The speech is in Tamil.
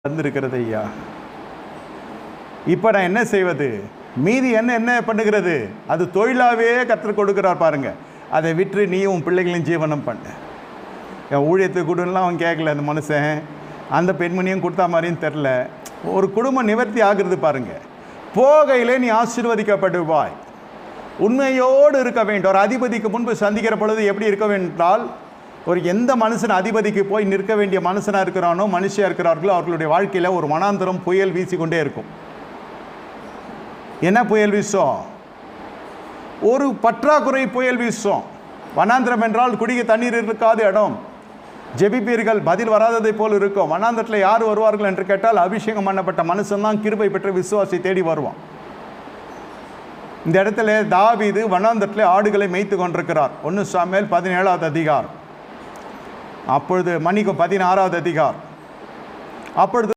வந்திருக்கிறது ஐயா. இப்போ நான் என்ன செய்வது? மீதி என்ன பண்ணுகிறது? அது தொழிலாகவே கற்றுக் கொடுக்குறார் பாருங்க. அதை விற்று நீயும் உன் பிள்ளைகளையும் ஜீவனம் பண்ண. என் ஊழியத்துக்கு கொடுலாம் அவன் கேட்கல அந்த மனுஷன். அந்த பெண்மணியும் கொடுத்தா மாதிரியும் தெரில. ஒரு குடும்பம் நிவர்த்தி ஆகிறது பாருங்க. போகையிலே நீ ஆசீர்வதிக்கப்படுவாய். உண்மையோடு இருக்க வேண்டும். ஒரு அதிபதிக்கு முன்பு சந்திக்கிற பொழுது எப்படி இருக்க வேண்டால், ஒரு எந்த மனுஷன் அதிபதிக்கு போய் நிற்க வேண்டிய மனுஷனாக இருக்கிறானோ மனுஷியாக இருக்கிறார்களோ அவர்களுடைய வாழ்க்கையில் ஒரு வனாந்தரம் புயல் வீசிக்கொண்டே இருக்கும். என்ன புயல் வீசும்? ஒரு பற்றாக்குறை புயல் வீசும். வனாந்திரம் என்றால் குடிக்க தண்ணீர் இருக்காத இடம். ஜெபிப்பீர்கள், பதில் வராததை போல் இருக்கும். வனாந்திரத்தில் யார் வருவார்கள் என்று கேட்டால் அபிஷேகம் பண்ணப்பட்ட மனுஷன் தான் கிருபை பெற்ற விசுவாசி தேடி வருவான். இந்த இடத்துல தாவீது வனாந்திரத்தில் ஆடுகளை மேய்த்து கொண்டிருக்கிறார். 1 சாமுவேல் 17வது அதிகாரம். அப்பொழுது மணிக்கு 16வது அதிகாரம். அப்பொழுது